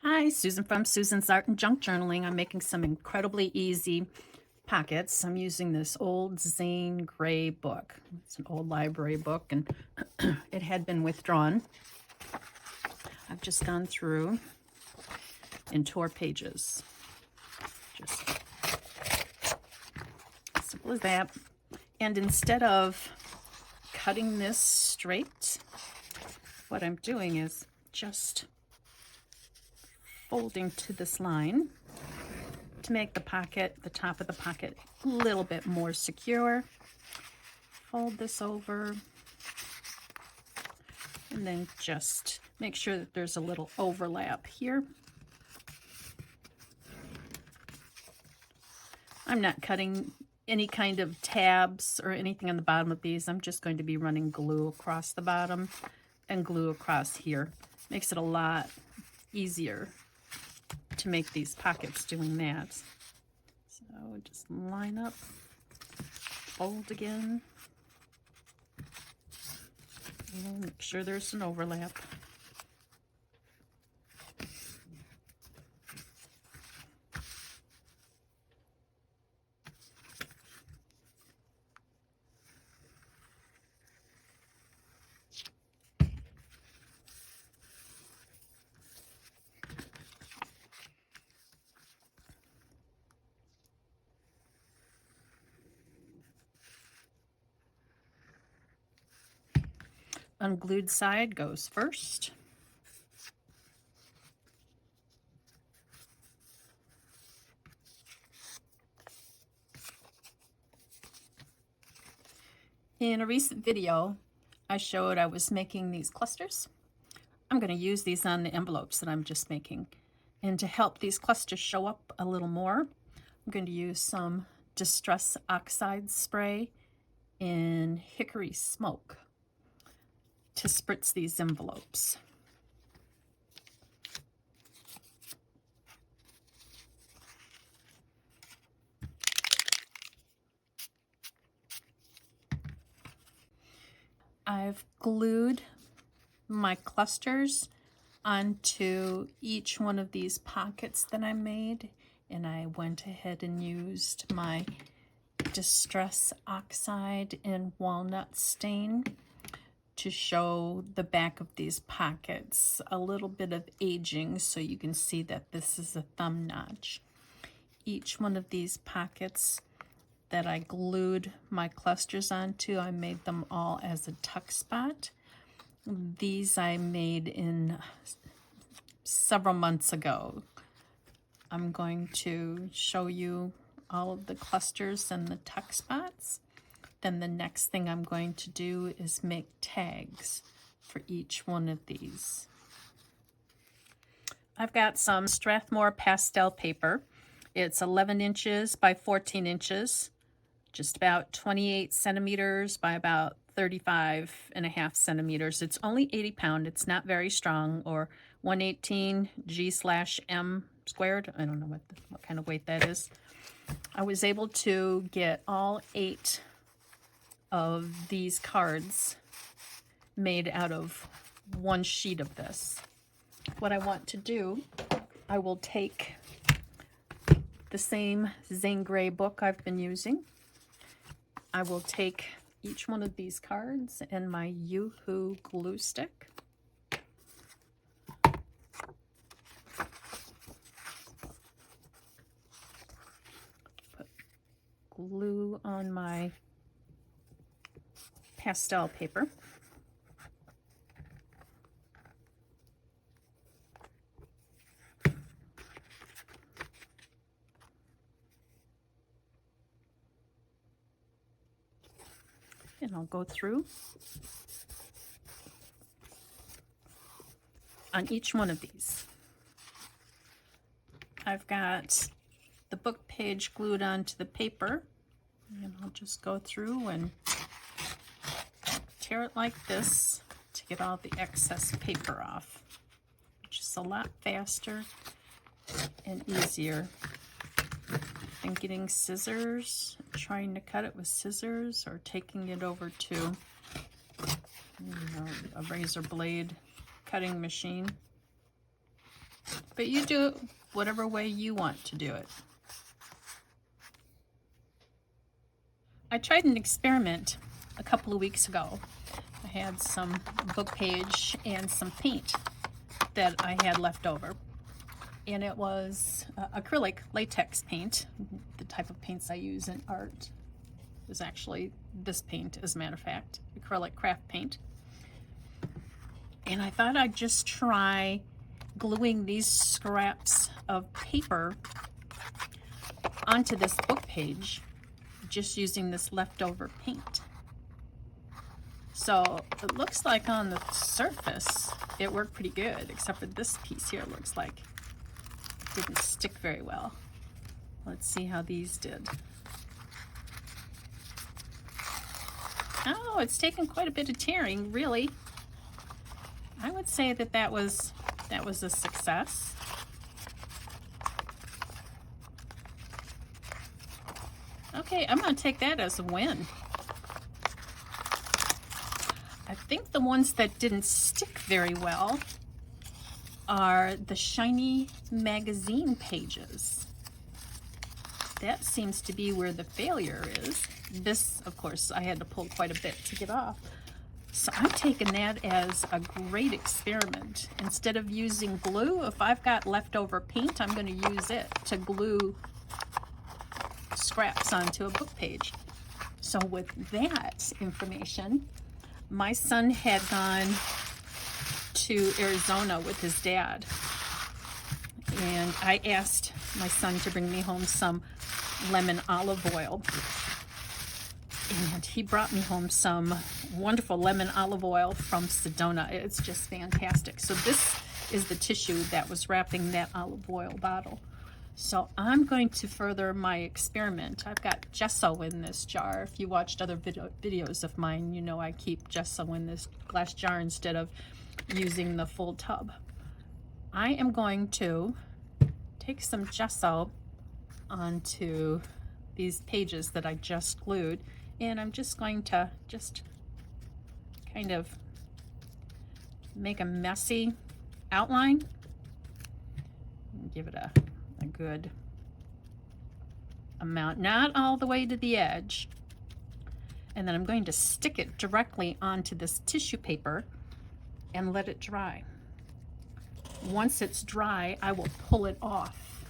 Hi, Susan from Susan's Art and Junk Journaling. I'm making some incredibly easy pockets. I'm using this old Zane Grey book. It's an old library book and it had been withdrawn. I've just gone through and tore pages. Just simple as that. And instead of cutting this straight, what I'm doing is just folding to this line to make the pocket, the top of the pocket, a little bit more secure. Fold this over and then just make sure that there's a little overlap here. I'm not cutting any kind of tabs or anything on the bottom of these. I'm just going to be running glue across the bottom and glue across here. Makes it a lot easier to make these pockets doing that. So just line up, fold again, and make sure there's an overlap. Unglued side goes first. In a recent video, I showed I was making these clusters. I'm going to use these on the envelopes that I'm just making. And to help these clusters show up a little more, I'm going to use some Distress Oxide spray in Hickory Smoke to spritz these envelopes. I've glued my clusters onto each one of these pockets that I made, and I went ahead and used my Distress Oxide and Walnut Stain to show the back of these pockets a little bit of aging, so you can see that this is a thumb notch. Each one of these pockets that I glued my clusters onto, I made them all as a tuck spot. These I made in several months ago. I'm going to show you all of the clusters and the tuck spots. Then the next thing I'm going to do is make tags for each one of these. I've got some Strathmore pastel paper. It's 11 inches by 14 inches, just about 28 centimeters by about 35.5 centimeters. It's only 80 pound. It's not very strong, or 118 G/M squared. I don't know what kind of weight that is. I was able to get all 8 of these cards made out of one sheet of this. What I want to do, I will take the same Zane Grey book I've been using. I will take each one of these cards and my Yoo-Hoo glue stick. Put glue on my pastel paper. And I'll go through on each one of these. I've got the book page glued onto the paper, and I'll just go through and tear it like this to get all the excess paper off, which is a lot faster and easier than getting scissors, trying to cut it with scissors, or taking it over to a razor blade cutting machine. But you do it whatever way you want to do it. I tried an experiment a couple of weeks ago. I had some book page and some paint that I had left over. And it was acrylic latex paint. The type of paints I use in art is actually this paint, as a matter of fact, acrylic craft paint. And I thought I'd just try gluing these scraps of paper onto this book page, just using this leftover paint. So it looks like on the surface it worked pretty good, except for this piece here looks like it didn't stick very well. Let's see how these did. Oh, it's taken quite a bit of tearing, really. I would say that was a success. Okay, I'm going to take that as a win. I think the ones that didn't stick very well are the shiny magazine pages. That seems to be where the failure is. This, of course, I had to pull quite a bit to get off. So I'm taking that as a great experiment. Instead of using glue, if I've got leftover paint, I'm going to use it to glue scraps onto a book page. So with that information, my son had gone to Arizona with his dad, and I asked my son to bring me home some lemon olive oil, and he brought me home some wonderful lemon olive oil from Sedona. It's just fantastic. So this is the tissue that was wrapping that olive oil bottle. So I'm going to further my experiment. I've got Gesso in this jar. If you watched other videos of mine, you know I keep Gesso in this glass jar instead of using the full tub. I am going to take some Gesso onto these pages that I just glued, and I'm just going to kind of make a messy outline and give it a good amount, not all the way to the edge. And then I'm going to stick it directly onto this tissue paper and let it dry. Once it's dry, I will pull it off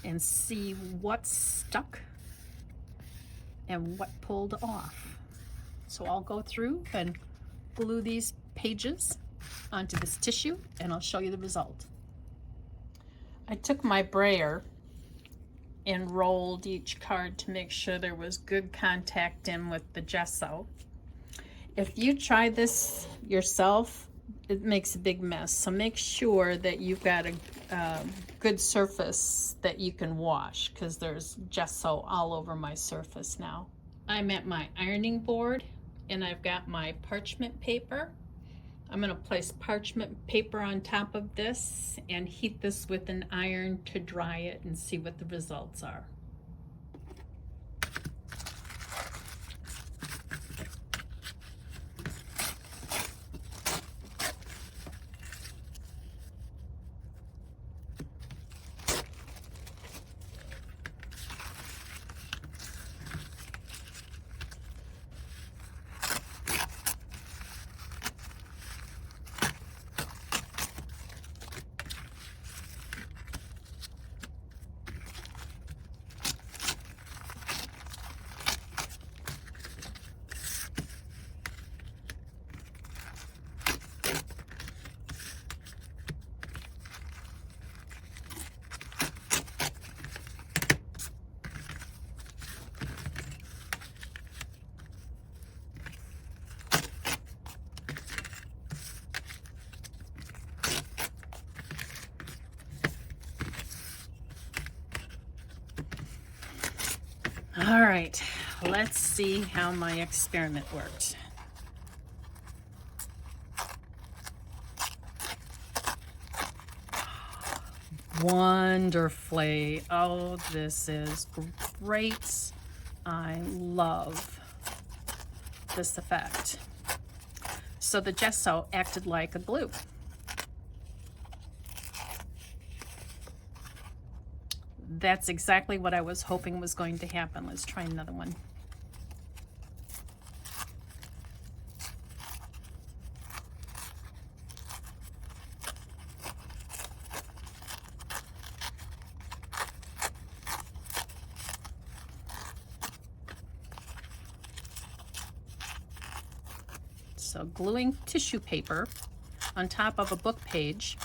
and see what's stuck and what pulled off. So I'll go through and glue these pages onto this tissue, and I'll show you the result. I took my brayer and rolled each card to make sure there was good contact in with the gesso. If you try this yourself, it makes a big mess. So make sure that you've got a good surface that you can wash, because there's gesso all over my surface now. I'm at my ironing board and I've got my parchment paper. I'm going to place parchment paper on top of this and heat this with an iron to dry it and see what the results are. All right, let's see how my experiment worked. Wonderfully. Oh, this is great. I love this effect. So the gesso acted like a glue. That's exactly what I was hoping was going to happen. Let's try another one. So gluing tissue paper on top of a book page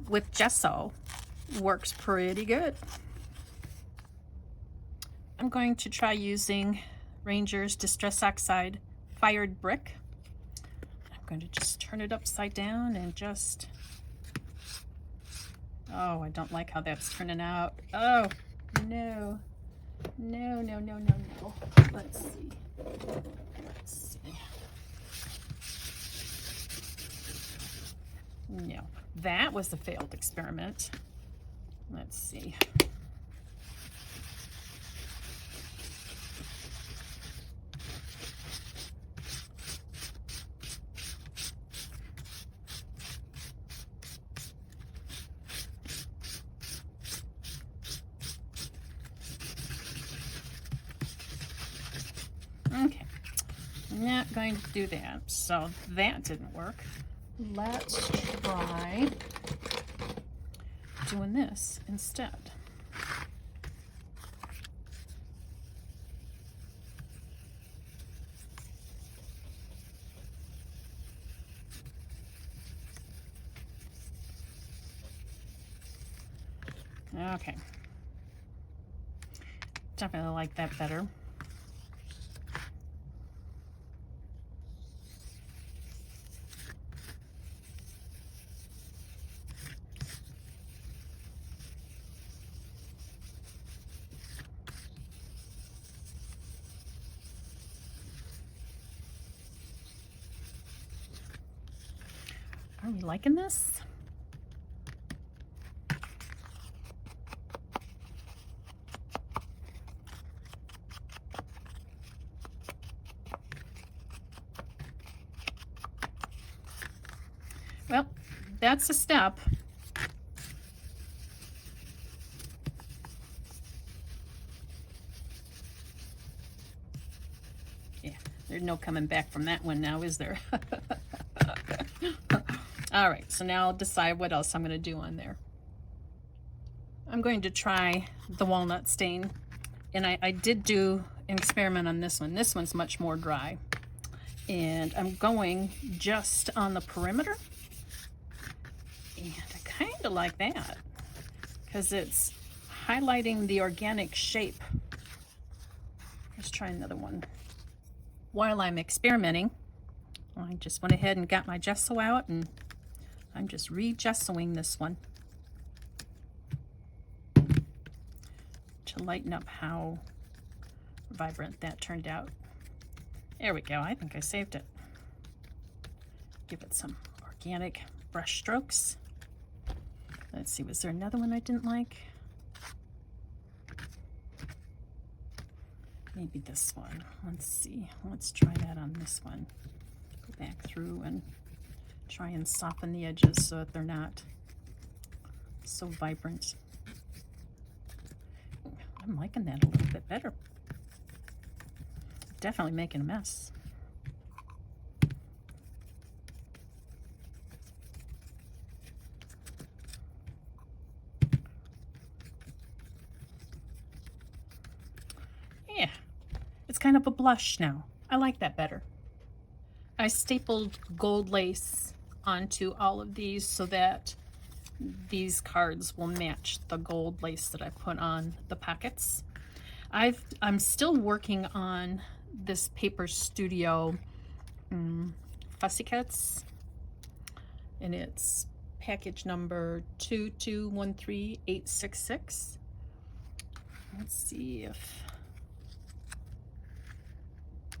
with gesso works pretty good. I'm going to try using Ranger's Distress Oxide Fired Brick. I'm going to just turn it upside down and just... Oh, I don't like how that's turning out. Oh, no. No, no, no, no, no. Let's see. Let's see. No, that was a failed experiment. Let's see. Okay, I'm not going to do that, so that didn't work. Let's try doing this instead. Okay, definitely like that better. Are we liking this? Well, that's a step. Yeah, there's no coming back from that one now, is there? All right, so now I'll decide what else I'm going to do on there. I'm going to try the walnut stain, and I did do an experiment on this one. This one's much more dry, and I'm going just on the perimeter, and I kind of like that because it's highlighting the organic shape. Let's try another one. While I'm experimenting, I just went ahead and got my gesso out, and I'm just re-gessoing this one to lighten up how vibrant that turned out. There we go. I think I saved it. Give it some organic brush strokes. Let's see, was there another one I didn't like? Maybe this one. Let's see. Let's try that on this one. Go back through and try and soften the edges so that they're not so vibrant. I'm liking that a little bit better. Definitely making a mess. Yeah, it's kind of a blush now. I like that better. I stapled gold lace onto all of these so that these cards will match the gold lace that I put on the pockets. I'm still working on this Paper Studio Fussy Cuts, and it's package number 2213866. Let's see if...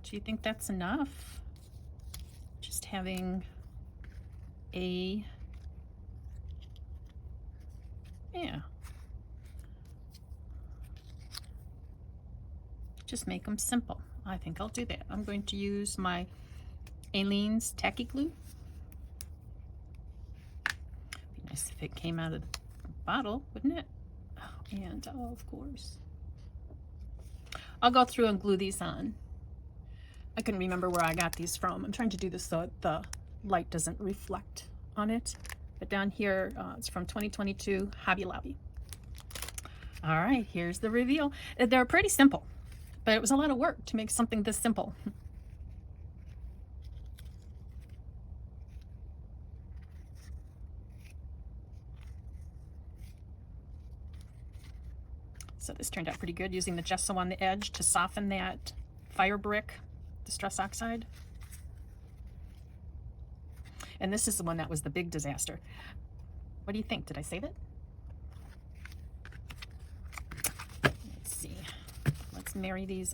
Do you think that's enough? Just having a... Yeah. Just make them simple. I think I'll do that. I'm going to use my Aleene's tacky glue. Be nice if it came out of the bottle, wouldn't it? Oh, And of course, I'll go through and glue these on. I couldn't remember where I got these from. I'm trying to do this so that the light doesn't reflect on it. But down here, it's from 2022 Hobby Lobby. All right, here's the reveal. They're pretty simple, but it was a lot of work to make something this simple. So this turned out pretty good, using the gesso on the edge to soften that fire brick distress oxide. And this is the one that was the big disaster. What do you think? Did I save it? Let's see. Let's marry these